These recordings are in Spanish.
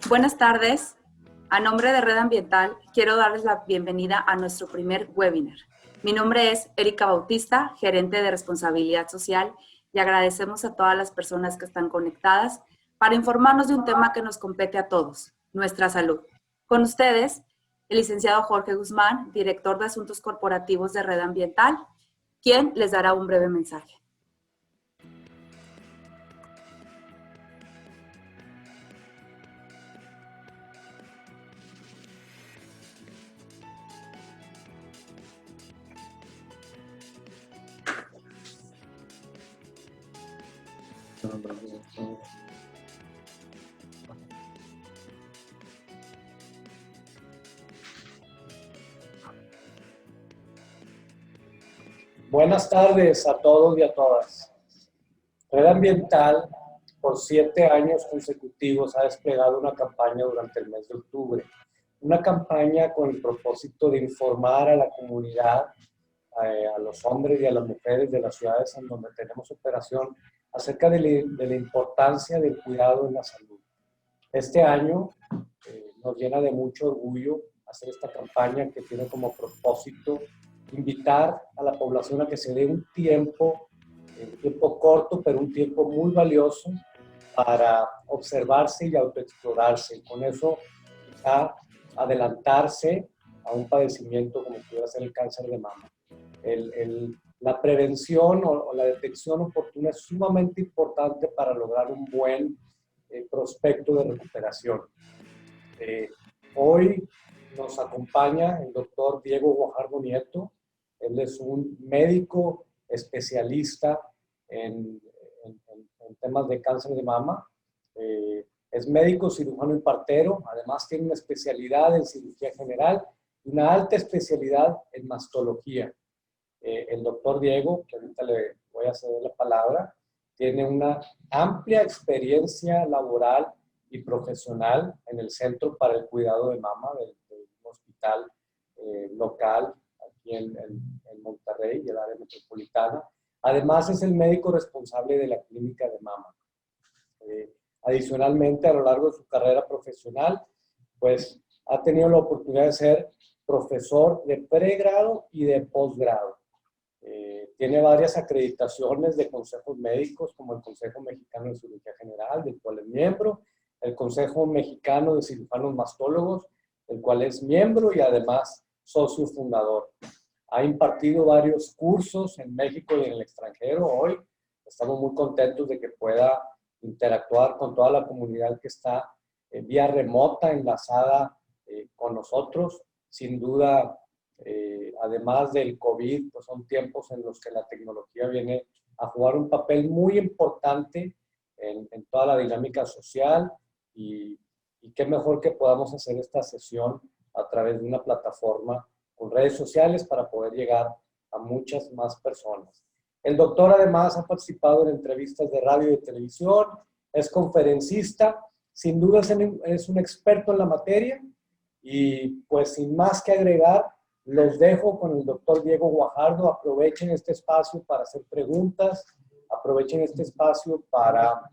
Buenas tardes. A nombre de Red Ambiental, quiero darles la bienvenida a nuestro primer webinar. Mi nombre es Erika Bautista, gerente de responsabilidad social, y agradecemos a todas las personas que están conectadas para informarnos de un tema que nos compete a todos, nuestra salud. Con ustedes, el licenciado Jorge Guzmán, director de Asuntos Corporativos de Red Ambiental, quien les dará un breve mensaje. Buenas tardes a todos y a todas. Red Ambiental, por 7 años consecutivos, ha desplegado una campaña durante el mes de octubre. Una campaña con el propósito de informar a la comunidad, a los hombres y a las mujeres de las ciudades en donde tenemos operación, acerca de la importancia del cuidado en la salud. Este año nos llena de mucho orgullo hacer esta campaña que tiene como propósito invitar a la población a que se dé un tiempo corto, pero un tiempo muy valioso para observarse y autoexplorarse. Y con eso quizá adelantarse a un padecimiento como pudiera ser el cáncer de mama. La prevención o la detección oportuna es sumamente importante para lograr un buen prospecto de recuperación. Hoy nos acompaña el doctor Diego Guajardo Nieto. Él es un médico especialista en temas de cáncer de mama. Es médico, cirujano y partero. Además tiene una especialidad en cirugía general y una alta especialidad en mastología. El doctor Diego, que ahorita le voy a ceder la palabra, tiene una amplia experiencia laboral y profesional en el Centro para el Cuidado de Mama del hospital local aquí en Monterrey y el área metropolitana. Además, es el médico responsable de la clínica de mama. Adicionalmente, a lo largo de su carrera profesional, pues ha tenido la oportunidad de ser profesor de pregrado y de posgrado. Tiene varias acreditaciones de consejos médicos, como el Consejo Mexicano de Cirugía General, del cual es miembro, el Consejo Mexicano de Cirujanos Mastólogos, del cual es miembro y además socio fundador. Ha impartido varios cursos en México y en el extranjero. Hoy estamos muy contentos de que pueda interactuar con toda la comunidad que está vía remota, enlazada con nosotros. Sin duda, además del COVID, pues son tiempos en los que la tecnología viene a jugar un papel muy importante en toda la dinámica social y qué mejor que podamos hacer esta sesión a través de una plataforma con redes sociales para poder llegar a muchas más personas. El doctor además ha participado en entrevistas de radio y de televisión, es conferencista, sin duda es un experto en la materia y pues sin más que agregar, los dejo con el doctor Diego Guajardo. Aprovechen este espacio para hacer preguntas, aprovechen este espacio para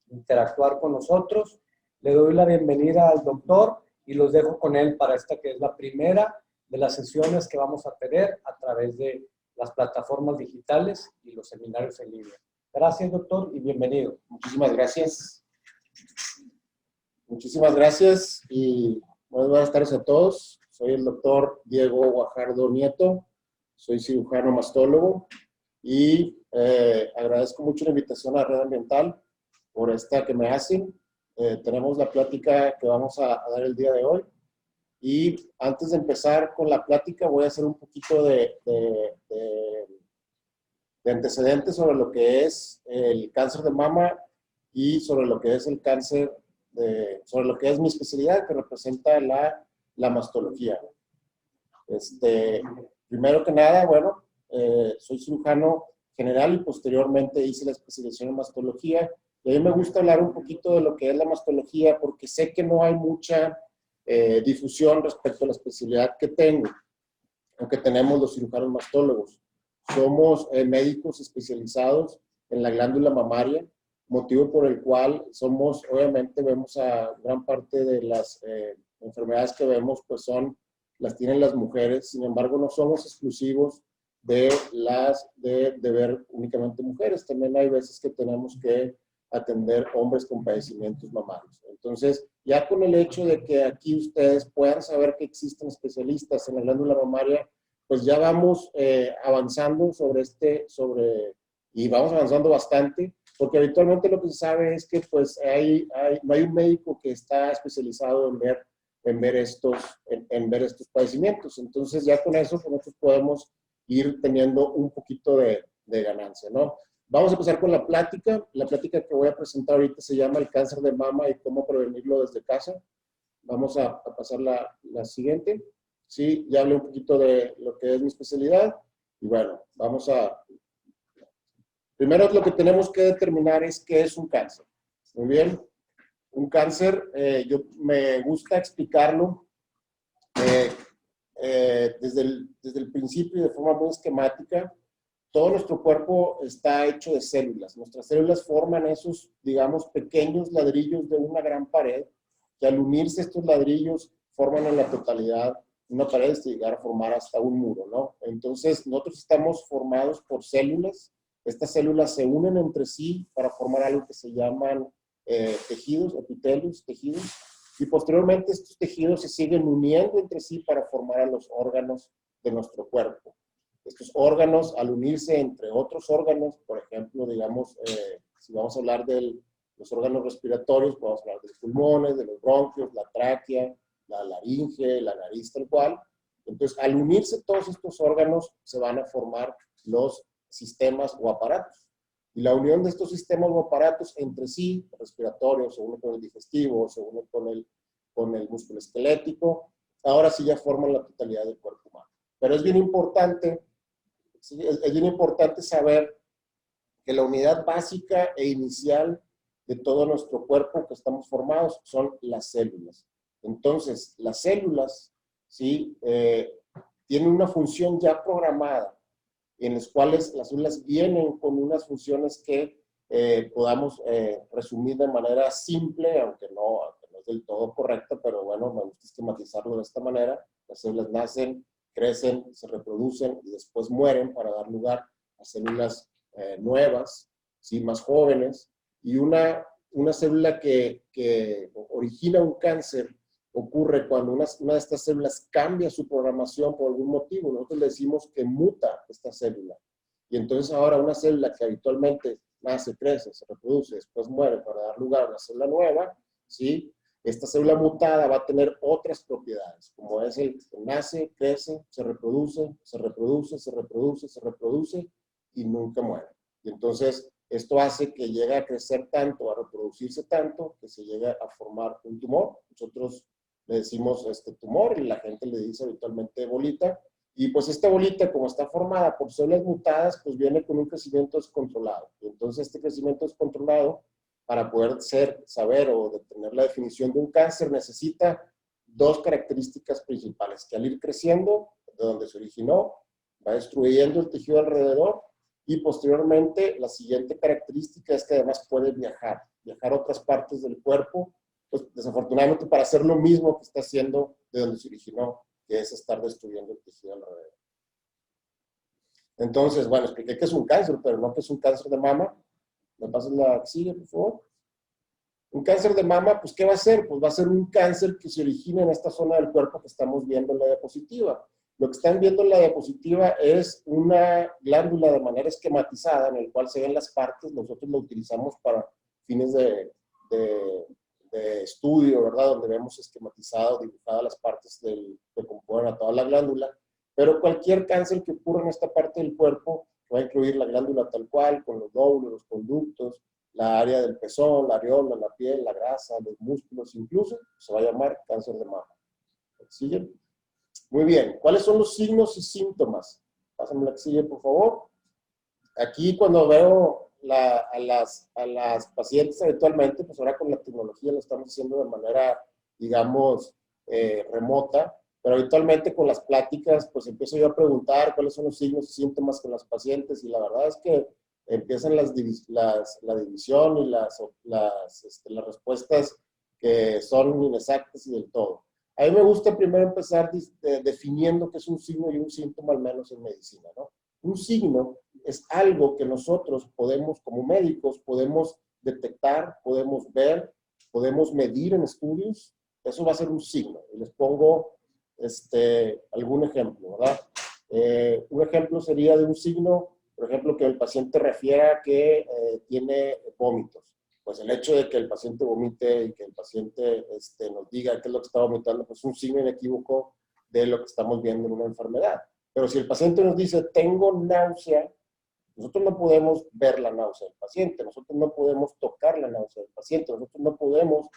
interactuar con nosotros. Le doy la bienvenida al doctor y los dejo con él para esta que es la primera de las sesiones que vamos a tener a través de las plataformas digitales y los seminarios en línea. Gracias, doctor, y bienvenido. Muchísimas gracias. Muchísimas gracias y buenas tardes a todos. Soy el doctor Diego Guajardo Nieto, soy cirujano mastólogo y agradezco mucho la invitación a Red Ambiental por esta que me hacen. Tenemos la plática que vamos a dar el día de hoy. Y antes de empezar con la plática, voy a hacer un poquito de antecedentes sobre lo que es el cáncer de mama y sobre lo que es el cáncer, sobre lo que es mi especialidad, que representa la mastología. Primero que nada, bueno, soy cirujano general y posteriormente hice la especialización en mastología. Y a mí me gusta hablar un poquito de lo que es la mastología porque sé que no hay mucha difusión respecto a la especialidad que tengo, aunque tenemos los cirujanos mastólogos. Somos médicos especializados en la glándula mamaria, motivo por el cual obviamente vemos a gran parte de las enfermedades que vemos, pues las tienen las mujeres. Sin embargo, no somos exclusivos de ver únicamente mujeres. También hay veces que tenemos que atender hombres con padecimientos mamarios. Entonces, ya con el hecho de que aquí ustedes puedan saber que existen especialistas en la glándula mamaria, pues ya vamos avanzando y vamos avanzando bastante, porque habitualmente lo que se sabe es que pues no hay un médico que está especializado en ver estos padecimientos. Entonces, ya con eso nosotros podemos ir teniendo un poquito de ganancia, ¿no? Vamos a empezar con la plática. La plática que voy a presentar ahorita se llama el cáncer de mama y cómo prevenirlo desde casa. Vamos a pasar la siguiente. Sí, ya hablé un poquito de lo que es mi especialidad. Y bueno, primero lo que tenemos que determinar es qué es un cáncer. Muy bien. Un cáncer, me gusta explicarlo desde el principio y de forma muy esquemática. Todo nuestro cuerpo está hecho de células. Nuestras células forman esos, digamos, pequeños ladrillos de una gran pared, que al unirse estos ladrillos forman en la totalidad una pared hasta llegar a formar hasta un muro, ¿no? Entonces, nosotros estamos formados por células. Estas células se unen entre sí para formar algo que se llaman tejidos, epitelios, tejidos. Y posteriormente estos tejidos se siguen uniendo entre sí para formar a los órganos de nuestro cuerpo. Estos órganos, al unirse entre otros órganos, por ejemplo, digamos, si vamos a hablar de los órganos respiratorios, podemos hablar de los pulmones, de los bronquios, la tráquea, la laringe, la nariz, tal cual. Entonces, al unirse todos estos órganos, se van a formar los sistemas o aparatos. Y la unión de estos sistemas o aparatos entre sí, respiratorios, se une con el digestivo, se une con el músculo esquelético, ahora sí ya forman la totalidad del cuerpo humano. Pero es bien importante saber que la unidad básica e inicial de todo nuestro cuerpo que estamos formados son las células. Entonces, las células, ¿sí? Tienen una función ya programada, en las cuales las células vienen con unas funciones que podamos resumir de manera simple, aunque no es del todo correcta, pero bueno, me gusta esquematizarlo de esta manera. Las células nacen, crecen, se reproducen y después mueren para dar lugar a células nuevas, ¿sí? Más jóvenes. Y una célula que origina un cáncer ocurre cuando una de estas células cambia su programación por algún motivo. Nosotros le decimos que muta esta célula. Y entonces ahora una célula que habitualmente nace, crece, se reproduce, después muere para dar lugar a una célula nueva, ¿sí? Esta célula mutada va a tener otras propiedades, como es el que nace, crece, se reproduce, se reproduce, se reproduce, se reproduce y nunca muere. Y entonces esto hace que llegue a crecer tanto, a reproducirse tanto, que se llegue a formar un tumor. Nosotros le decimos tumor y la gente le dice habitualmente bolita. Y pues esta bolita, como está formada por células mutadas, pues viene con un crecimiento descontrolado. Y entonces este crecimiento descontrolado, para poder saber o detener la definición de un cáncer, necesita dos características principales, que al ir creciendo, de donde se originó, va destruyendo el tejido alrededor, y posteriormente la siguiente característica es que además puede viajar a otras partes del cuerpo, pues desafortunadamente para hacer lo mismo que está haciendo de donde se originó, que es estar destruyendo el tejido alrededor. Entonces, bueno, expliqué que es un cáncer, pero no que es un cáncer de mama. ¿Me pasas la que sigue, por favor? Un cáncer de mama, pues, ¿qué va a ser? Pues va a ser un cáncer que se origina en esta zona del cuerpo que estamos viendo en la diapositiva. Lo que están viendo en la diapositiva es una glándula de manera esquematizada, en el cual se ven las partes. Nosotros lo utilizamos para fines de estudio, ¿verdad? Donde vemos esquematizado, dibujadas las partes que componen a toda la glándula. Pero cualquier cáncer que ocurra en esta parte del cuerpo va a incluir la glándula tal cual, con los lóbulos, los conductos, la área del pezón, la areola, la piel, la grasa, los músculos, incluso se va a llamar cáncer de mama. ¿Siguen? Muy bien. ¿Cuáles son los signos y síntomas? Pásame la que sigue, por favor. Aquí cuando veo a las pacientes habitualmente, pues ahora con la tecnología lo estamos haciendo de manera, digamos, remota, pero habitualmente con las pláticas, pues empiezo yo a preguntar cuáles son los signos y síntomas con las pacientes, y la verdad es que empiezan la división y las respuestas que son inexactas y del todo. A mí me gusta primero empezar definiendo qué es un signo y un síntoma, al menos en medicina, ¿no? Un signo es algo que nosotros podemos, como médicos, podemos detectar, podemos ver, podemos medir en estudios. Eso va a ser un signo. Y les pongo algún ejemplo, ¿verdad? Un ejemplo sería de un signo, por ejemplo, que el paciente refiera que tiene vómitos. Pues el hecho de que el paciente vomite y que el paciente nos diga qué es lo que está vomitando, pues es un signo inequívoco de lo que estamos viendo en una enfermedad. Pero si el paciente nos dice, tengo náusea, nosotros no podemos ver la náusea del paciente, nosotros no podemos tocar la náusea del paciente, nosotros no podemos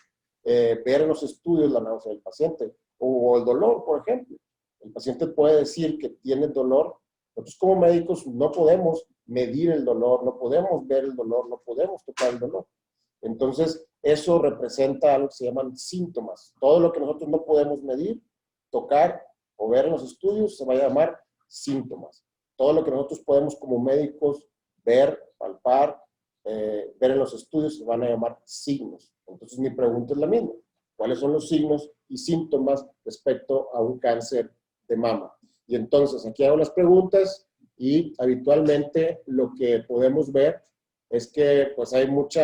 ver en los estudios la náusea del paciente, o el dolor, por ejemplo. El paciente puede decir que tiene dolor. Nosotros como médicos no podemos medir el dolor, no podemos ver el dolor, no podemos tocar el dolor. Entonces, eso representa algo que se llaman síntomas. Todo lo que nosotros no podemos medir, tocar o ver en los estudios se va a llamar síntomas. Todo lo que nosotros podemos como médicos ver, palpar, ver en los estudios se van a llamar signos. Entonces, mi pregunta es la misma. ¿Cuáles son los signos y síntomas respecto a un cáncer de mama? Y entonces, aquí hago las preguntas y habitualmente lo que podemos ver es que pues hay mucho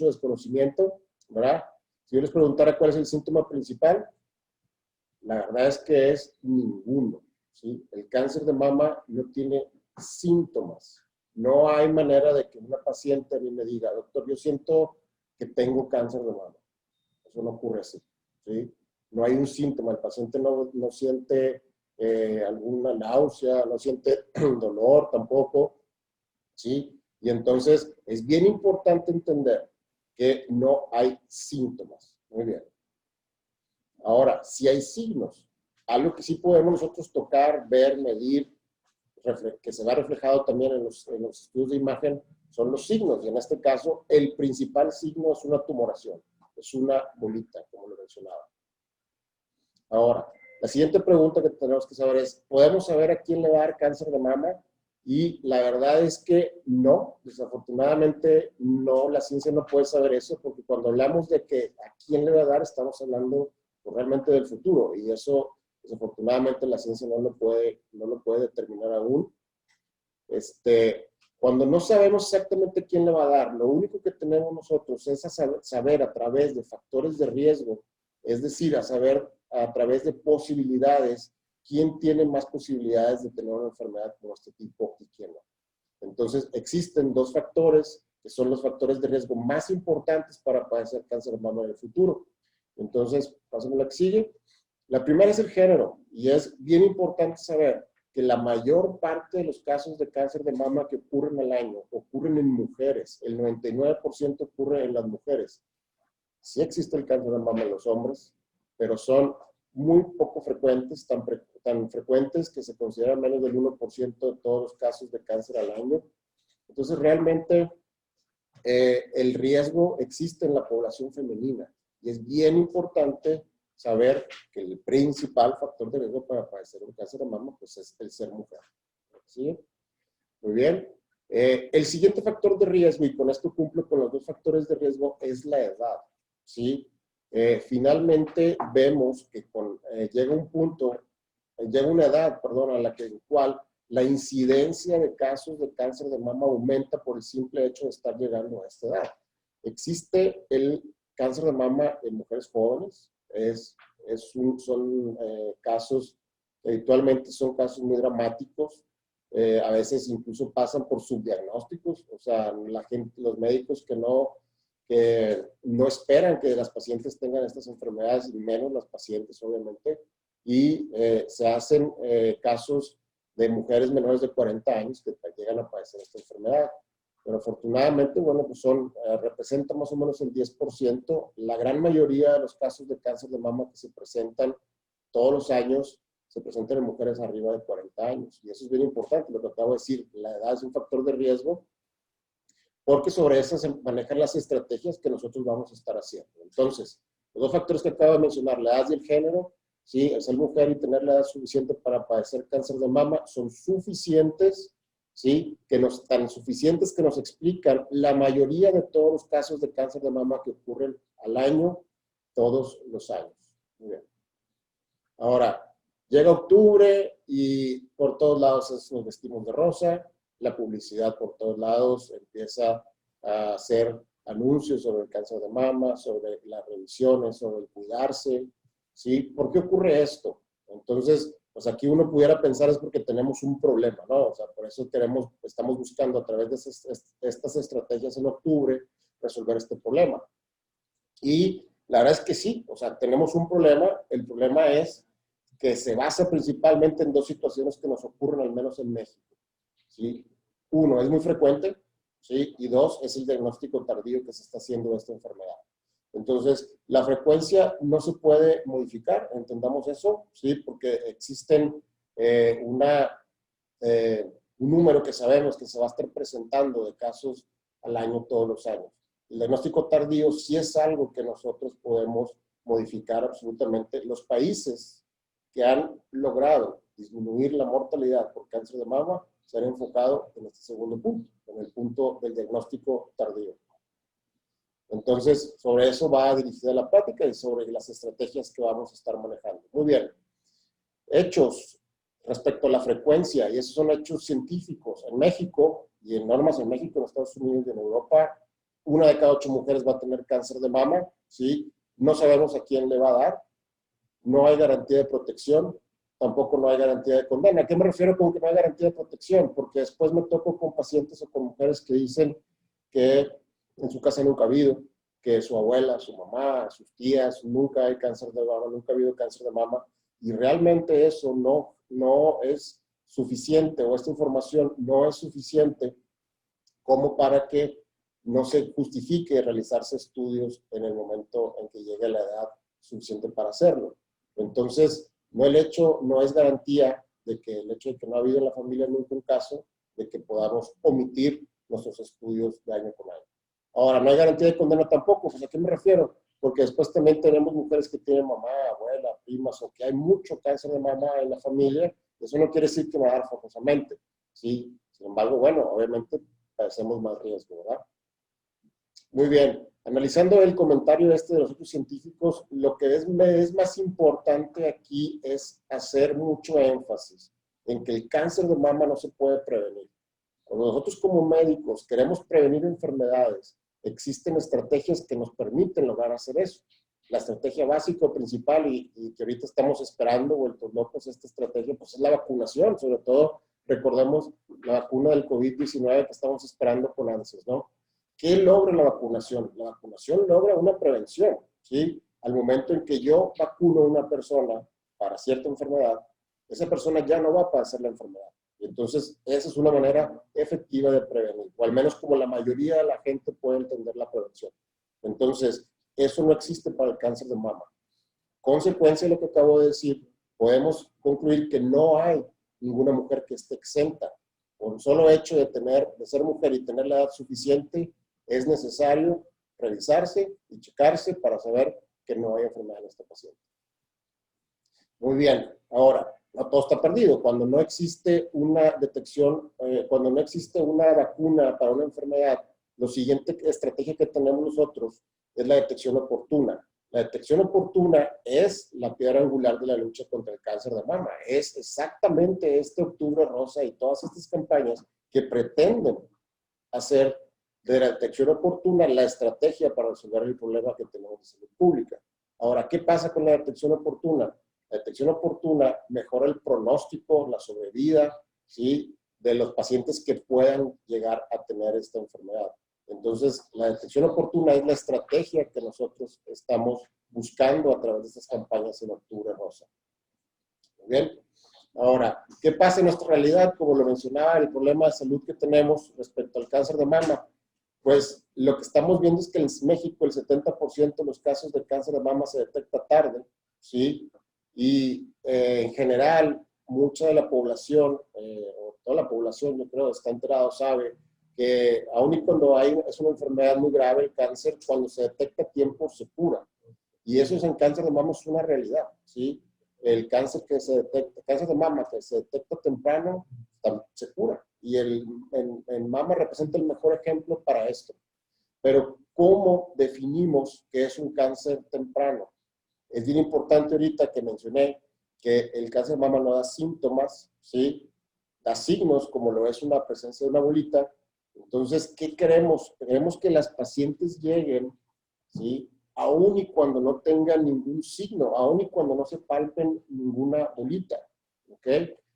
desconocimiento, ¿verdad? Si yo les preguntara cuál es el síntoma principal, la verdad es que es ninguno, ¿sí? El cáncer de mama no tiene síntomas. No hay manera de que una paciente a mí me diga, doctor, yo siento que tengo cáncer de mama. Eso no ocurre así, ¿sí? No hay un síntoma, el paciente no siente alguna náusea, no siente dolor tampoco, ¿sí? Y entonces es bien importante entender que no hay síntomas. Muy bien. Ahora, si hay signos, algo que sí podemos nosotros tocar, ver, medir, que se va reflejado también en los estudios de imagen, son los signos. Y en este caso, el principal signo es una tumoración, es una bolita, como lo mencionaba. Ahora, la siguiente pregunta que tenemos que saber es, ¿podemos saber a quién le va a dar cáncer de mama? Y la verdad es que no, desafortunadamente no, la ciencia no puede saber eso, porque cuando hablamos de que a quién le va a dar, estamos hablando realmente del futuro, y eso desafortunadamente la ciencia no lo puede determinar aún. Cuando no sabemos exactamente quién le va a dar, lo único que tenemos nosotros es saber a través de factores de riesgo, es decir, a través de posibilidades, quién tiene más posibilidades de tener una enfermedad como este tipo y quién no. Entonces, existen dos factores que son los factores de riesgo más importantes para padecer cáncer de mama en el futuro. Entonces, pasemos a la que sigue. La primera es el género, y es bien importante saber que la mayor parte de los casos de cáncer de mama que ocurren al año ocurren en mujeres. El 99% ocurre en las mujeres. Sí existe el cáncer de mama en los hombres, pero son muy poco frecuentes, tan frecuentes que se consideran menos del 1% de todos los casos de cáncer al año. Entonces, realmente, el riesgo existe en la población femenina. Y es bien importante saber que el principal factor de riesgo para padecer un cáncer de mama pues es el ser mujer. ¿Sí? Muy bien. El siguiente factor de riesgo, y con esto cumplo con los dos factores de riesgo, es la edad. ¿Sí? Finalmente vemos que llega una edad, a la cual la incidencia de casos de cáncer de mama aumenta por el simple hecho de estar llegando a esta edad. Existe el cáncer de mama en mujeres jóvenes, son casos, habitualmente son casos muy dramáticos, a veces incluso pasan por subdiagnósticos, o sea, los médicos que no esperan que las pacientes tengan estas enfermedades, y menos las pacientes, obviamente, y se hacen casos de mujeres menores de 40 años que llegan a padecer esta enfermedad. Pero afortunadamente, bueno, pues representa más o menos el 10%. La gran mayoría de los casos de cáncer de mama que se presentan todos los años se presentan en mujeres arriba de 40 años. Y eso es bien importante, lo que acabo de decir. La edad es un factor de riesgo, porque sobre eso se manejan las estrategias que nosotros vamos a estar haciendo. Entonces, los dos factores que acabo de mencionar, la edad y el género, sí, el ser mujer y tener la edad suficiente para padecer cáncer de mama son suficientes, ¿sí? Tan suficientes que nos explican la mayoría de todos los casos de cáncer de mama que ocurren al año, todos los años. Muy bien. Ahora, llega octubre y por todos lados nos vestimos de rosa, la publicidad por todos lados empieza a hacer anuncios sobre el cáncer de mama, sobre las revisiones, sobre el cuidarse, ¿sí? ¿Por qué ocurre esto? Entonces, pues aquí uno pudiera pensar es porque tenemos un problema, ¿no? O sea, por eso estamos buscando a través de estas estrategias en octubre resolver este problema. Y la verdad es que sí, o sea, tenemos un problema. El problema es que se basa principalmente en dos situaciones que nos ocurren al menos en México, ¿sí? Uno, es muy frecuente, ¿sí? Y dos, es el diagnóstico tardío que se está haciendo de esta enfermedad. Entonces, la frecuencia no se puede modificar, entendamos eso, ¿sí? Porque existen un número que sabemos que se va a estar presentando de casos al año todos los años. El diagnóstico tardío sí es algo que nosotros podemos modificar absolutamente. Los países que han logrado disminuir la mortalidad por cáncer de mama se han enfocado en este segundo punto, en el punto del diagnóstico tardío. Entonces, sobre eso va dirigida la plática y sobre las estrategias que vamos a estar manejando. Muy bien. Hechos respecto a la frecuencia, y esos son hechos científicos. En México, y en normas en México, en Estados Unidos y en Europa, 1 de cada 8 mujeres va a tener cáncer de mama, ¿sí? No sabemos a quién le va a dar, no hay garantía de protección, tampoco no hay garantía de condena. ¿A qué me refiero con que no hay garantía de protección? Porque después me toco con pacientes o con mujeres que dicen que en su casa nunca ha habido, que su abuela, su mamá, sus tías, nunca hay cáncer de mama, nunca ha habido cáncer de mama, y realmente eso no es suficiente, o esta información no es suficiente como para que no se justifique realizarse estudios en el momento en que llegue la edad suficiente para hacerlo. Entonces, no es garantía de que el hecho de que no ha habido en la familia nunca un caso, de que podamos omitir nuestros estudios de año con año. Ahora, no hay garantía de condena tampoco. Pues, ¿a qué me refiero? Porque después también tenemos mujeres que tienen mamá, abuela, primas, o que hay mucho cáncer de mama en la familia. Eso no quiere decir que va a dar forzosamente, ¿sí? Sin embargo, bueno, obviamente padecemos más riesgo, ¿verdad? Muy bien. Analizando el comentario de los otros científicos, lo que es más importante aquí es hacer mucho énfasis en que el cáncer de mama no se puede prevenir. Cuando nosotros como médicos queremos prevenir enfermedades, existen estrategias que nos permiten lograr hacer eso. La estrategia básica o principal y que ahorita estamos esperando, vueltos locos, esta estrategia, pues es la vacunación. Sobre todo, recordemos la vacuna del COVID-19 que estamos esperando con ansias, ¿no? ¿Qué logra la vacunación? La vacunación logra una prevención, ¿sí? Al momento en que yo vacuno a una persona para cierta enfermedad, esa persona ya no va a padecer la enfermedad. Y entonces, esa es una manera efectiva de prevenir, o al menos como la mayoría de la gente puede entender la prevención. Entonces, eso no existe para el cáncer de mama. Consecuencia de lo que acabo de decir, podemos concluir que no hay ninguna mujer que esté exenta. Por el solo hecho de ser mujer y tener la edad suficiente, es necesario revisarse y checarse para saber que no hay enfermedad en este paciente. Muy bien, ahora, no todo está perdido. Cuando no existe una detección, cuando no existe una vacuna para una enfermedad, la siguiente estrategia que tenemos nosotros es la detección oportuna. La detección oportuna es la piedra angular de la lucha contra el cáncer de mama. Es exactamente este Octubre Rosa y todas estas campañas que pretenden hacer de la detección oportuna la estrategia para resolver el problema que tenemos de salud pública. Ahora, ¿qué pasa con la detección oportuna? La detección oportuna mejora el pronóstico, la sobrevida, ¿sí?, de los pacientes que puedan llegar a tener esta enfermedad. Entonces, la detección oportuna es la estrategia que nosotros estamos buscando a través de estas campañas en Octubre Rosa. Muy bien. Ahora, ¿qué pasa en nuestra realidad? Como lo mencionaba, el problema de salud que tenemos respecto al cáncer de mama, pues lo que estamos viendo es que en México el 70% de los casos de cáncer de mama se detecta tarde, ¿sí? Y en general, mucha de la población, o toda la población, yo creo, está enterado, sabe que aun y cuando es una enfermedad muy grave, el cáncer, cuando se detecta a tiempo, se cura. Y eso es en cáncer de mama, es una realidad, ¿sí? El cáncer que se detecta, cáncer de mama que se detecta temprano, se cura. y en mama representa el mejor ejemplo para esto. Pero, ¿cómo definimos qué es un cáncer temprano? Es bien importante ahorita que mencioné que el cáncer de mama no da síntomas, ¿sí? Da signos, como lo es una presencia de una bolita. Entonces, ¿qué queremos? Queremos que las pacientes lleguen, ¿sí? Aún y cuando no tengan ningún signo, aún y cuando no se palpen ninguna bolita, ¿ok?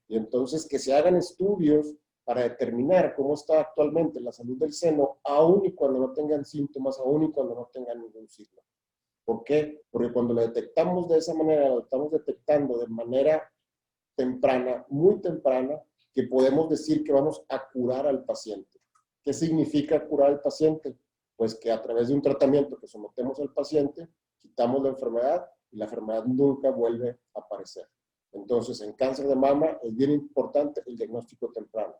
Y entonces que se hagan estudios para determinar cómo está actualmente la salud del seno, aún y cuando no tengan síntomas, aún y cuando no tengan ningún signo. ¿Por qué? Porque cuando lo detectamos de esa manera, lo estamos detectando de manera temprana, muy temprana, que podemos decir que vamos a curar al paciente. ¿Qué significa curar al paciente? Pues que a través de un tratamiento que sometemos al paciente, quitamos la enfermedad y la enfermedad nunca vuelve a aparecer. Entonces, en cáncer de mama es bien importante el diagnóstico temprano.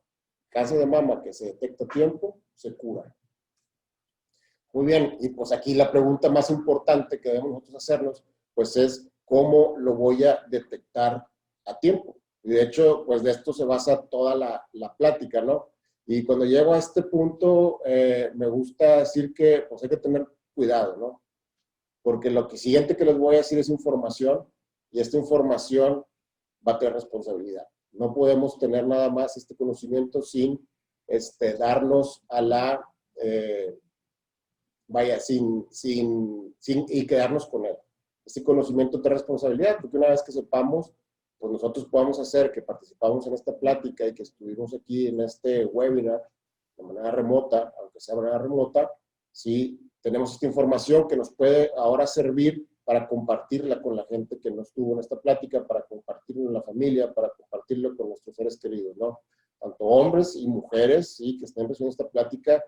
Cáncer de mama que se detecta a tiempo, se cura. Muy bien, y pues aquí la pregunta más importante que debemos nosotros hacernos, pues es ¿cómo lo voy a detectar a tiempo? Y de hecho, pues de esto se basa toda la plática, ¿no? Y cuando llego a este punto, me gusta decir que pues hay que tener cuidado, ¿no? Porque lo siguiente que les voy a decir es información, y esta información va a tener responsabilidad. No podemos tener nada más este conocimiento sin darnos a la... y quedarnos con él. Este conocimiento de responsabilidad, porque una vez que sepamos, pues nosotros podamos hacer que participamos en esta plática y que estuvimos aquí en este webinar de manera remota, aunque sea de manera remota, sí tenemos esta información que nos puede ahora servir para compartirla con la gente que no estuvo en esta plática, para compartirlo en la familia, para compartirlo con nuestros seres queridos, ¿no? Tanto hombres y mujeres, sí, que estén recibiendo esta plática,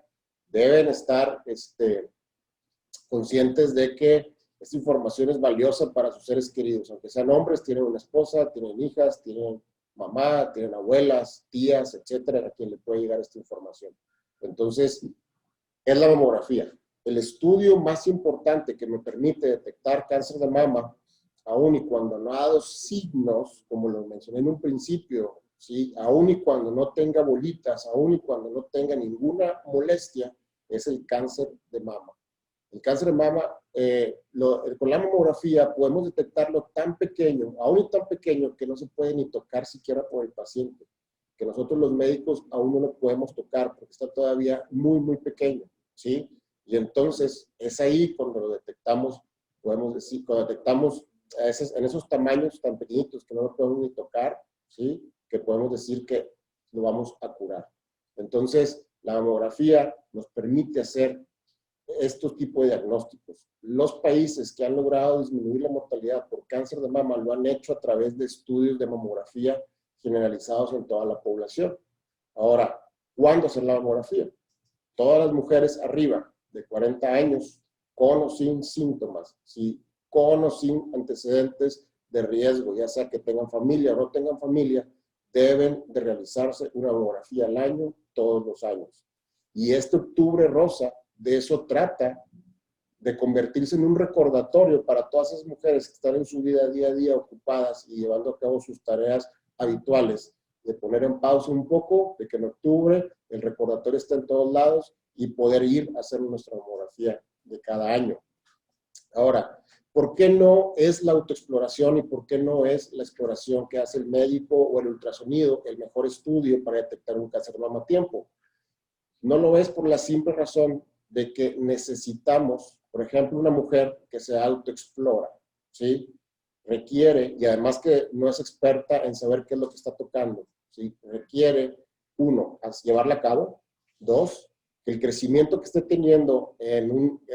deben estar conscientes de que esta información es valiosa para sus seres queridos. Aunque sean hombres, tienen una esposa, tienen hijas, tienen mamá, tienen abuelas, tías, etcétera, a quien le puede llegar esta información. Entonces, es la mamografía. El estudio más importante que me permite detectar cáncer de mama, aun y cuando no ha dado signos, como lo mencioné en un principio, ¿sí? Aun y cuando no tenga bolitas, aun y cuando no tenga ninguna molestia, es el cáncer de mama. El cáncer de mama, con la mamografía podemos detectarlo tan pequeño, aún y tan pequeño, que no se puede ni tocar siquiera por el paciente, que nosotros los médicos aún no lo podemos tocar porque está todavía muy, muy pequeño, ¿sí? Y entonces es ahí cuando lo detectamos, podemos decir, cuando detectamos en esos tamaños tan pequeñitos que no lo podemos ni tocar, ¿sí? Que podemos decir que lo vamos a curar. Entonces, la mamografía nos permite hacer estos tipos de diagnósticos. Los países que han logrado disminuir la mortalidad por cáncer de mama lo han hecho a través de estudios de mamografía generalizados en toda la población. Ahora, ¿cuándo hacer la mamografía? Todas las mujeres arriba de 40 años, con o sin síntomas, ¿sí? Con o sin antecedentes de riesgo, ya sea que tengan familia o no tengan familia, deben de realizarse una mamografía al año, todos los años. Y este octubre rosa de eso trata, de convertirse en un recordatorio para todas esas mujeres que están en su vida día a día ocupadas y llevando a cabo sus tareas habituales, de poner en pausa un poco, de que en octubre el recordatorio está en todos lados y poder ir a hacer nuestra mamografía de cada año. Ahora, ¿por qué no es la autoexploración y por qué no es la exploración que hace el médico o el ultrasonido el mejor estudio para detectar un cáncer de mama a tiempo? No lo es por la simple razón de que necesitamos, por ejemplo, una mujer que se autoexplora, ¿sí? Requiere, y además que no es experta en saber qué es lo que está tocando, ¿sí? Requiere, uno, llevarla a cabo. Dos, que el crecimiento que esté teniendo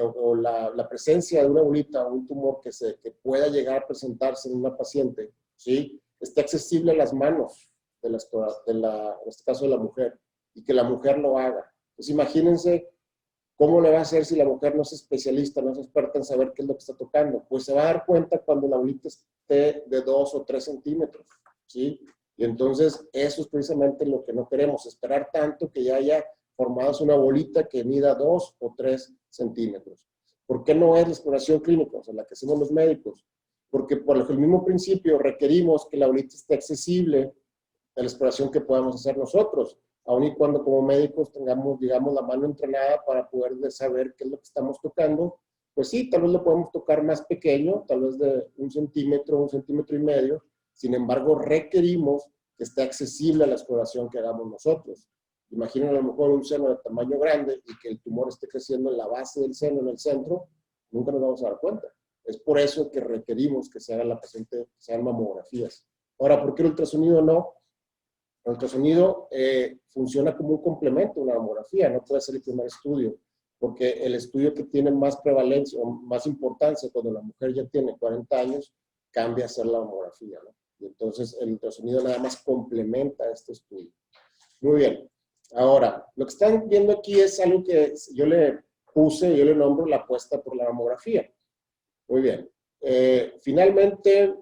o la presencia de una bolita o un tumor que pueda llegar a presentarse en una paciente, ¿sí? Esté accesible a las manos en este caso de la mujer, y que la mujer lo haga. Pues imagínense cómo le va a hacer si la mujer no es especialista, no es experta en saber qué es lo que está tocando. Pues se va a dar cuenta cuando la bolita esté de 2 o 3 centímetros, ¿sí? Y entonces eso es precisamente lo que no queremos, esperar tanto que ya haya formado una bolita que mida 2 o 3 centímetros. ¿Por qué no es la exploración clínica, o sea, la que hacemos los médicos? Porque por el mismo principio requerimos que la bolita esté accesible a la exploración que podamos hacer nosotros. aun y cuando como médicos tengamos, digamos, la mano entrenada para poder saber qué es lo que estamos tocando, pues sí, tal vez lo podemos tocar más pequeño, tal vez de 1 centímetro y medio, sin embargo, requerimos que esté accesible a la exploración que hagamos nosotros. Imaginen a lo mejor un seno de tamaño grande y que el tumor esté creciendo en la base del seno, en el centro, nunca nos vamos a dar cuenta. Es por eso que requerimos que se haga la paciente, que se hagan mamografías. Ahora, ¿por qué el ultrasonido no? El ultrasonido funciona como un complemento a una mamografía, no puede ser el primer estudio, porque el estudio que tiene más prevalencia o más importancia cuando la mujer ya tiene 40 años, cambia a ser la mamografía, ¿no? Y entonces el ultrasonido nada más complementa este estudio. Muy bien. Ahora, lo que están viendo aquí es algo que yo le nombro la apuesta por la mamografía. Muy bien. Finalmente,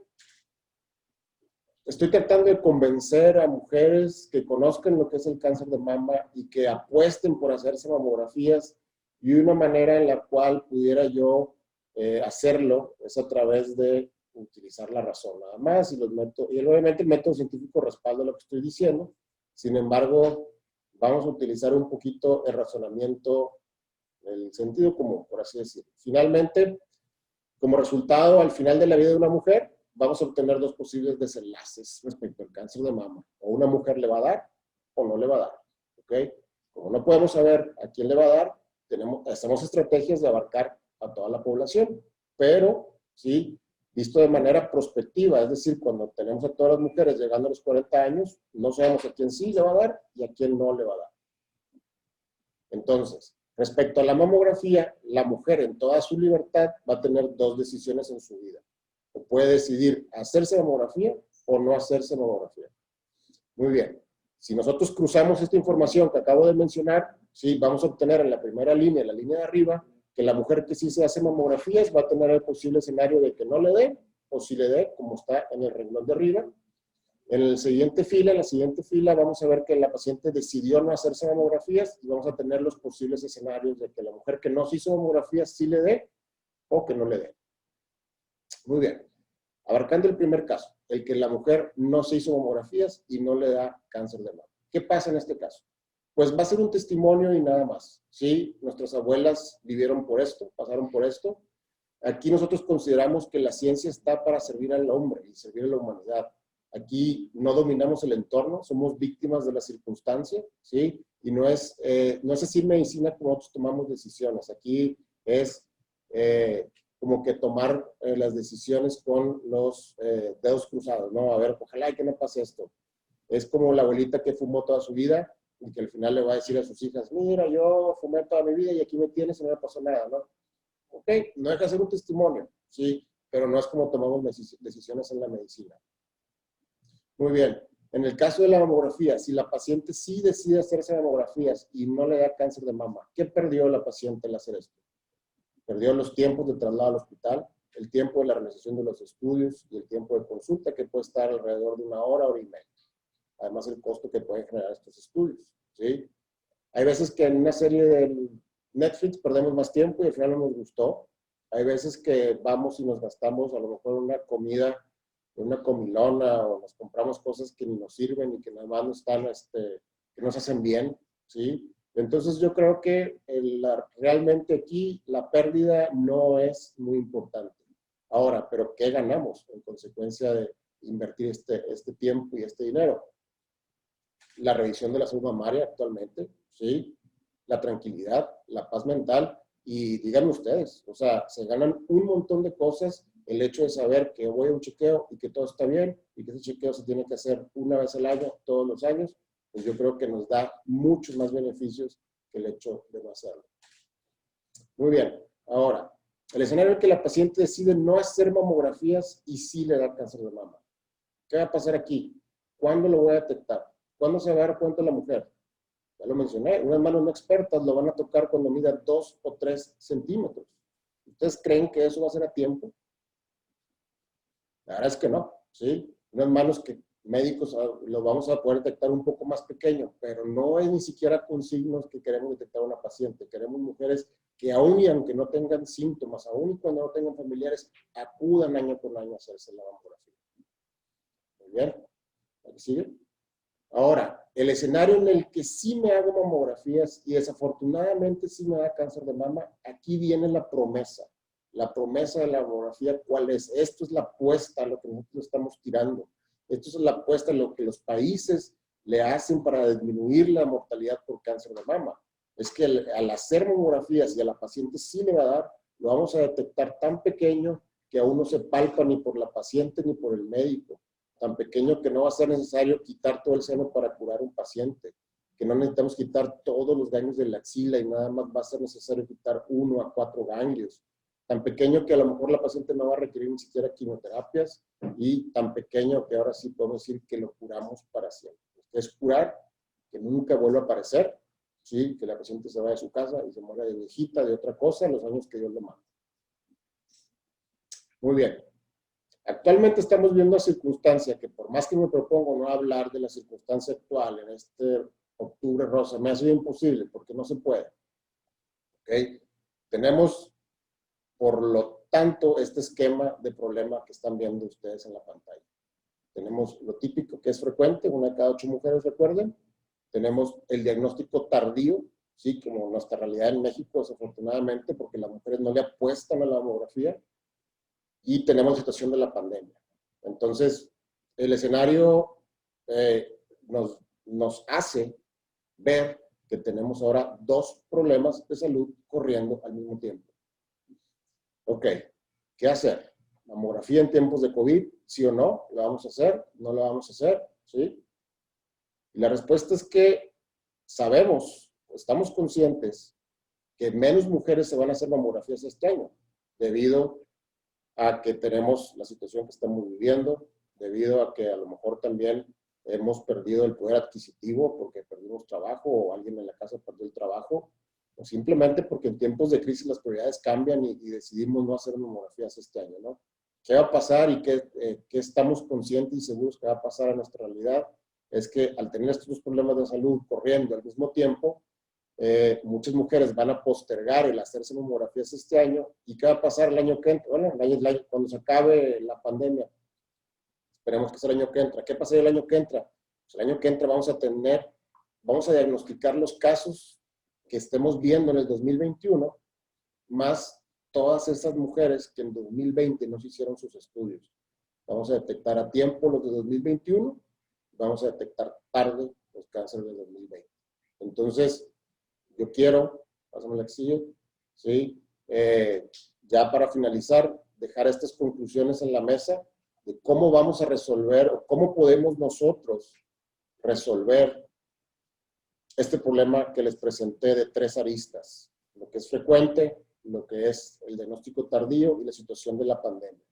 estoy tratando de convencer a mujeres que conozcan lo que es el cáncer de mama y que apuesten por hacerse mamografías, y una manera en la cual pudiera yo hacerlo es a través de utilizar la razón nada más, y obviamente el método científico respalda lo que estoy diciendo. Sin embargo, vamos a utilizar un poquito el razonamiento, el sentido común, por así decirlo. Finalmente, como resultado, al final de la vida de una mujer, vamos a obtener dos posibles desenlaces respecto al cáncer de mama. O una mujer le va a dar o no le va a dar. ¿Ok? Como no podemos saber a quién le va a dar, hacemos estrategias de abarcar a toda la población. Pero, sí, visto de manera prospectiva, es decir, cuando tenemos a todas las mujeres llegando a los 40 años, no sabemos a quién sí le va a dar y a quién no le va a dar. Entonces, respecto a la mamografía, la mujer en toda su libertad va a tener dos decisiones en su vida. O puede decidir hacerse mamografía o no hacerse mamografía. Muy bien. Si nosotros cruzamos esta información que acabo de mencionar, sí, vamos a obtener en la primera línea, en la línea de arriba, que la mujer que sí se hace mamografías va a tener el posible escenario de que no le dé, o si le dé, como está en el renglón de arriba. En la siguiente fila vamos a ver que la paciente decidió no hacerse mamografías y vamos a tener los posibles escenarios de que la mujer que no se hizo mamografías sí le dé o que no le dé. Muy bien. Abarcando el primer caso, el que la mujer no se hizo mamografías y no le da cáncer de mama. ¿Qué pasa en este caso? Pues va a ser un testimonio y nada más. Sí, nuestras abuelas vivieron por esto, pasaron por esto. Aquí nosotros consideramos que la ciencia está para servir al hombre y servir a la humanidad. Aquí no dominamos el entorno, somos víctimas de la circunstancia, ¿sí? Y no es así medicina como nosotros tomamos decisiones. Aquí es como que tomar las decisiones con los dedos cruzados, ¿no? A ver, ojalá que no pase esto. Es como la abuelita que fumó toda su vida y que al final le va a decir a sus hijas, mira, yo fumé toda mi vida y aquí me tienes y no me pasó nada, ¿no? Ok, no hay que hacer un testimonio, ¿sí? Pero no es como tomamos decisiones en la medicina. Muy bien. En el caso de la mamografía, si la paciente sí decide hacerse mamografías y no le da cáncer de mama, ¿qué perdió la paciente al hacer esto? Perdió los tiempos de traslado al hospital, el tiempo de la realización de los estudios y el tiempo de consulta, que puede estar alrededor de 1 hora, hora y media. Además, el costo que pueden generar estos estudios, ¿sí? Hay veces que en una serie de Netflix perdemos más tiempo y al final no nos gustó. Hay veces que vamos y nos gastamos a lo mejor una comida, una comilona, o nos compramos cosas que ni nos sirven y que nada más no están, que nos hacen bien, ¿sí? Entonces yo creo que realmente aquí la pérdida no es muy importante. Ahora, ¿pero qué ganamos en consecuencia de invertir este tiempo y este dinero? La revisión de la salud mamaria actualmente, ¿sí? La tranquilidad, la paz mental, y díganme ustedes, o sea, se ganan un montón de cosas el hecho de saber que voy a un chequeo y que todo está bien y que ese chequeo se tiene que hacer una vez al año, todos los años, pues yo creo que nos da muchos más beneficios que el hecho de no hacerlo. Muy bien, ahora, el escenario en que la paciente decide no hacer mamografías y sí le da cáncer de mama. ¿Qué va a pasar aquí? ¿Cuándo lo voy a detectar? ¿Cuándo se va a dar cuenta la mujer? Ya lo mencioné, unas manos no expertas lo van a tocar cuando mida 2 o 3 centímetros. ¿Ustedes creen que eso va a ser a tiempo? La verdad es que no, ¿sí? Unas manos que médicos lo vamos a poder detectar un poco más pequeño, pero no es ni siquiera con signos que queremos detectar a una paciente. Queremos mujeres que aún y aunque no tengan síntomas, aún y cuando no tengan familiares, acudan año con año a hacerse la mamografía. Muy bien. ¿Aquí sigue? Ahora, el escenario en el que sí me hago mamografías y desafortunadamente sí me da cáncer de mama, aquí viene la promesa. La promesa de la mamografía, ¿cuál es? Esto es la apuesta a lo que nosotros estamos tirando. Esto es la apuesta a lo que los países le hacen para disminuir la mortalidad por cáncer de mama. Es que al hacer mamografías y a la paciente sí le va a dar, lo vamos a detectar tan pequeño que aún no se palpa ni por la paciente ni por el médico. Tan pequeño que no va a ser necesario quitar todo el seno para curar un paciente, que no necesitamos quitar todos los ganglios de la axila y nada más va a ser necesario quitar 1 a 4 ganglios. Tan pequeño que a lo mejor la paciente no va a requerir ni siquiera quimioterapias y tan pequeño que ahora sí podemos decir que lo curamos para siempre. Es curar, que nunca vuelva a aparecer, ¿sí? Que la paciente se vaya a su casa y se muera de viejita, de otra cosa, en los años que Dios le manda. Muy bien. Actualmente estamos viendo una circunstancia que por más que me propongo no hablar de la circunstancia actual en este octubre rosa, me ha sido imposible porque no se puede. ¿Okay? Tenemos, por lo tanto, este esquema de problema que están viendo ustedes en la pantalla. Tenemos lo típico que es frecuente, 1 de cada 8 mujeres, recuerden. Tenemos el diagnóstico tardío, ¿sí? Como nuestra realidad en México, desafortunadamente, porque las mujeres no le apuestan a la mamografía. Y tenemos la situación de la pandemia. Entonces, el escenario nos hace ver que tenemos ahora 2 problemas de salud corriendo al mismo tiempo. Ok, ¿qué hacer? ¿Mamografía en tiempos de COVID? ¿Sí o no? ¿La vamos a hacer? ¿No la vamos a hacer? ¿Sí? Y la respuesta es que sabemos, estamos conscientes que menos mujeres se van a hacer mamografías este año, debido a que tenemos la situación que estamos viviendo, debido a que a lo mejor también hemos perdido el poder adquisitivo porque perdimos trabajo o alguien en la casa perdió el trabajo, o simplemente porque en tiempos de crisis las prioridades cambian y decidimos no hacer mamografías este año, ¿no? ¿Qué va a pasar y qué estamos conscientes y seguros que va a pasar a nuestra realidad? Es que al tener estos 2 problemas de salud corriendo al mismo tiempo, muchas mujeres van a postergar el hacerse mamografías este año. ¿Y qué va a pasar el año que entra? Bueno, cuando se acabe la pandemia, esperemos que sea el año que entra. ¿Qué pasaría el año que entra? Pues el año que entra vamos a diagnosticar los casos que estemos viendo en el 2021, más todas esas mujeres que en 2020 no se hicieron sus estudios. Vamos a detectar a tiempo los de 2021, vamos a detectar tarde los cánceres de 2020. Entonces, yo quiero, pásame la que sigue, ¿sí? Ya para finalizar, dejar estas conclusiones en la mesa de cómo vamos a resolver o cómo podemos nosotros resolver este problema que les presenté de 3 aristas, lo que es frecuente, lo que es el diagnóstico tardío y la situación de la pandemia.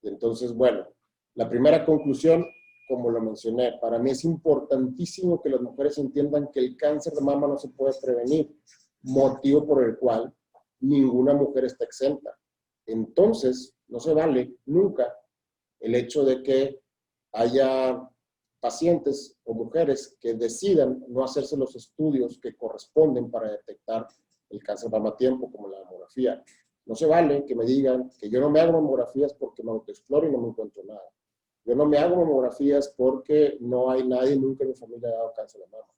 Y entonces, bueno, la primera conclusión, como lo mencioné, para mí es importantísimo que las mujeres entiendan que el cáncer de mama no se puede prevenir, motivo por el cual ninguna mujer está exenta. Entonces, no se vale nunca el hecho de que haya pacientes o mujeres que decidan no hacerse los estudios que corresponden para detectar el cáncer de mama a tiempo, como la mamografía. No se vale que me digan que yo no me hago mamografías porque me autoexploro y no me encuentro nada. Yo no me hago mamografías porque no hay nadie nunca en mi familia ha dado cáncer de mama.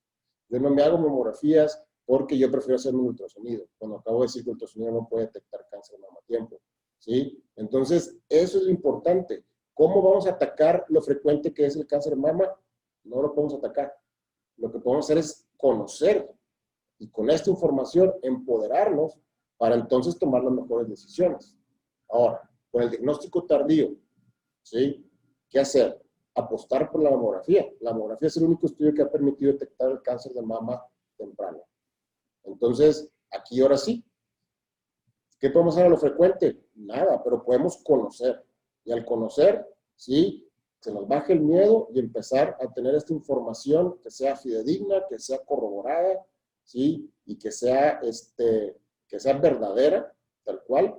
Yo no me hago mamografías porque yo prefiero hacerme un ultrasonido. Cuando acabo de decir que el ultrasonido no puede detectar cáncer de mama a tiempo, ¿sí? Entonces, eso es lo importante. ¿Cómo vamos a atacar lo frecuente que es el cáncer de mama? No lo podemos atacar. Lo que podemos hacer es conocer y con esta información empoderarnos para entonces tomar las mejores decisiones. Ahora, con el diagnóstico tardío, ¿sí? ¿Qué hacer? Apostar por la mamografía. La mamografía es el único estudio que ha permitido detectar el cáncer de mama temprano. Entonces, aquí ahora sí. ¿Qué podemos hacer a lo frecuente? Nada, pero podemos conocer. Y al conocer, sí, se nos baja el miedo y empezar a tener esta información que sea fidedigna, que sea corroborada, sí, y que sea verdadera, tal cual,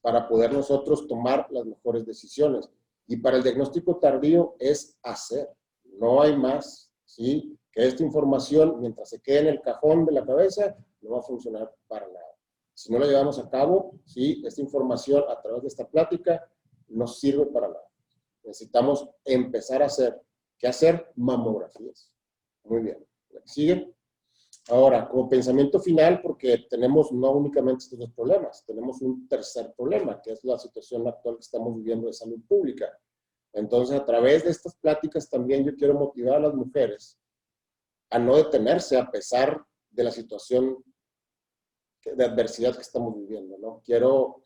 para poder nosotros tomar las mejores decisiones. Y para el diagnóstico tardío es hacer, no hay más, ¿sí? Que esta información, mientras se quede en el cajón de la cabeza, no va a funcionar para nada. Si no la llevamos a cabo, ¿sí? Esta información a través de esta plática no sirve para nada. Necesitamos empezar a hacer que hacer mamografías. Muy bien. ¿La que sigue? Ahora, como pensamiento final, porque tenemos no únicamente estos dos problemas, tenemos un tercer problema, que es la situación actual que estamos viviendo de salud pública. Entonces, a través de estas pláticas también yo quiero motivar a las mujeres a no detenerse a pesar de la situación de adversidad que estamos viviendo, ¿no? Quiero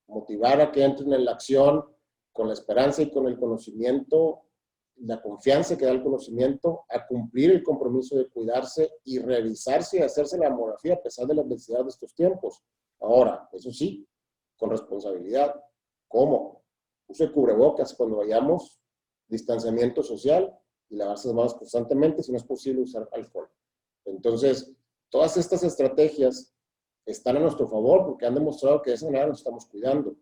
motivar a que entren en la acción con la esperanza y con el conocimiento, la confianza que da el conocimiento, a cumplir el compromiso de cuidarse y revisarse y hacerse la mamografía a pesar de la adversidad de estos tiempos. Ahora, eso sí, con responsabilidad. ¿Cómo? Use cubrebocas cuando vayamos, distanciamiento social y lavarse las manos constantemente, si no es posible usar alcohol. Entonces, todas estas estrategias están a nuestro favor porque han demostrado que de esa manera nos estamos cuidando,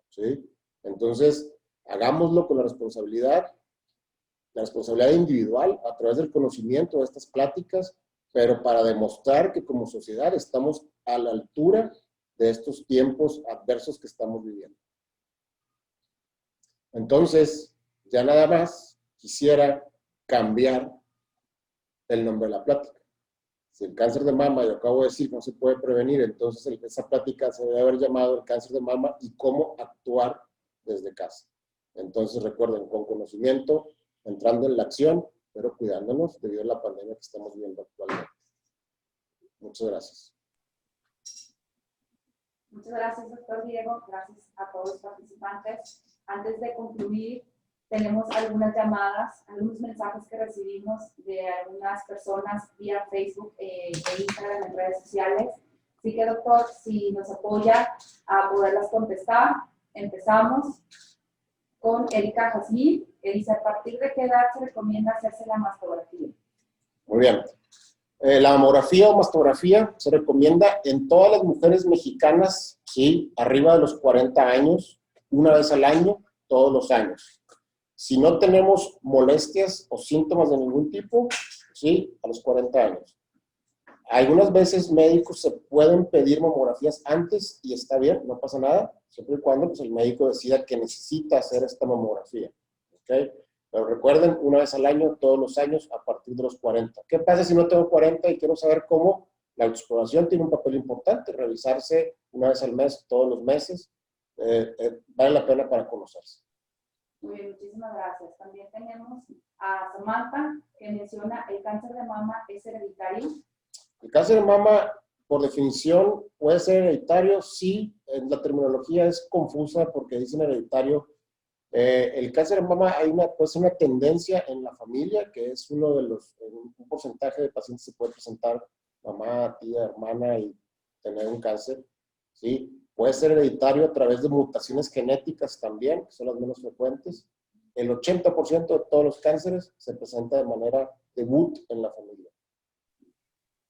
¿sí? Entonces, hagámoslo con la responsabilidad individual a través del conocimiento de estas pláticas, pero para demostrar que como sociedad estamos a la altura de estos tiempos adversos que estamos viviendo. Entonces, ya nada más quisiera cambiar el nombre de la plática. Si el cáncer de mama, yo acabo de decir, no se puede prevenir, entonces esa plática se debe haber llamado el cáncer de mama y cómo actuar desde casa. Entonces recuerden, con conocimiento, entrando en la acción, pero cuidándonos debido a la pandemia que estamos viviendo actualmente. Muchas gracias. Muchas gracias, doctor Diego. Gracias a todos los participantes. Antes de concluir, tenemos algunas llamadas, algunos mensajes que recibimos de algunas personas vía Facebook e Instagram en redes sociales. Así que, doctor, si nos apoya a poderlas contestar, empezamos con Erika Jazmín, que dice: ¿a partir de qué edad se recomienda hacerse la mastografía? Muy bien. La mamografía o mastografía se recomienda en todas las mujeres mexicanas, ¿sí? Arriba de los 40 años, una vez al año, todos los años. Si no tenemos molestias o síntomas de ningún tipo, ¿sí? A los 40 años. Algunas veces médicos se pueden pedir mamografías antes y está bien, no pasa nada, siempre y cuando pues, el médico decida que necesita hacer esta mamografía. ¿Okay? Pero recuerden, una vez al año, todos los años, a partir de los 40. ¿Qué pasa si no tengo 40 y quiero saber cómo? La autoexploración tiene un papel importante, revisarse una vez al mes, todos los meses, vale la pena para conocerse. Muy bien, muchísimas gracias. También tenemos a Samantha, que menciona: ¿el cáncer de mama es hereditario? El cáncer de mama, por definición, puede ser hereditario, sí. La terminología es confusa porque dicen hereditario. El cáncer de mama puede ser una tendencia en la familia, que es uno de los, un porcentaje de pacientes se puede presentar mamá, tía, hermana y tener un cáncer, ¿sí? Puede ser hereditario a través de mutaciones genéticas también, que son las menos frecuentes. El 80% de todos los cánceres se presenta de manera debut en la familia.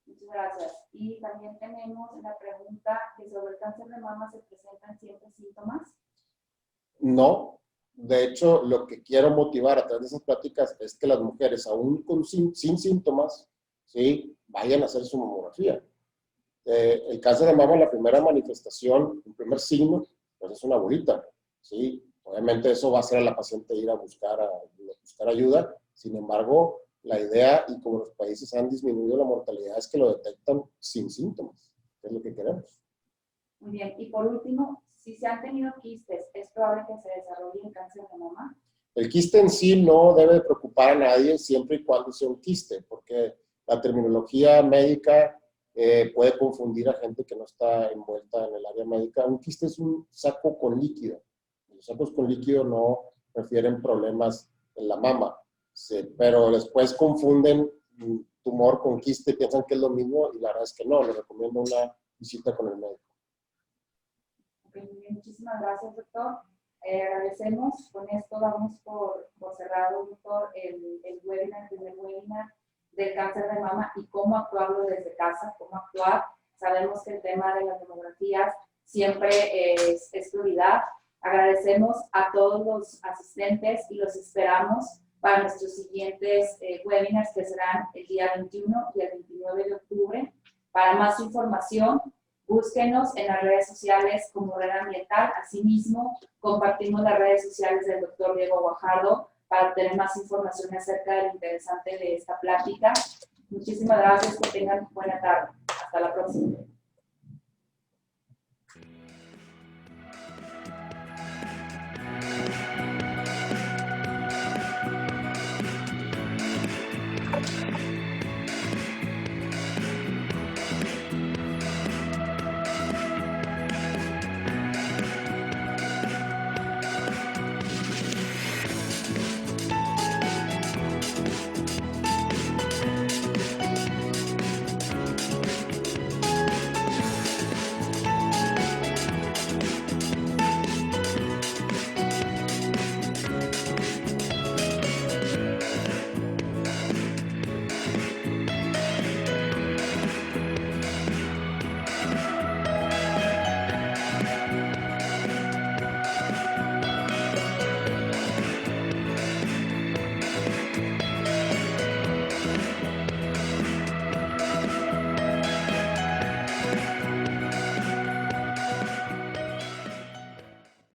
Muchas gracias. Y también tenemos la pregunta que sobre el cáncer de mama, ¿se presentan siempre síntomas? No. De hecho, lo que quiero motivar a través de esas pláticas es que las mujeres, aún sin síntomas, ¿sí? Vayan a hacer su mamografía. El cáncer de mama, la primera manifestación, el primer signo, pues es una bolita, ¿sí? Obviamente eso va a hacer a la paciente ir a buscar ayuda. Sin embargo, la idea, y como los países han disminuido la mortalidad, es que lo detectan sin síntomas, que es lo que queremos. Muy bien. Y por último, si se han tenido quistes, ¿es probable que se desarrolle un cáncer de mama? El quiste en sí no debe preocupar a nadie siempre y cuando sea un quiste, porque la terminología médica puede confundir a gente que no está envuelta en el área médica. Un quiste es un saco con líquido. Los sacos con líquido no refieren problemas en la mama, sí, pero después confunden tumor con quiste, piensan que es lo mismo y la verdad es que no. Les recomiendo una visita con el médico. Okay, muy bien, muchísimas gracias, doctor. Agradecemos. Con esto damos por cerrado, doctor, el primer webinar del cáncer de mama y cómo actuarlo desde casa, cómo actuar. Sabemos que el tema de las mamografías siempre es prioridad. Agradecemos a todos los asistentes y los esperamos para nuestros siguientes webinars, que serán el día 21 y el 29 de octubre. Para más información, búsquenos en las redes sociales como Red Ambiental. Asimismo, compartimos las redes sociales del doctor Diego Guajardo para tener más información acerca de lo interesante de esta plática. Muchísimas gracias, que tengan buena tarde. Hasta la próxima.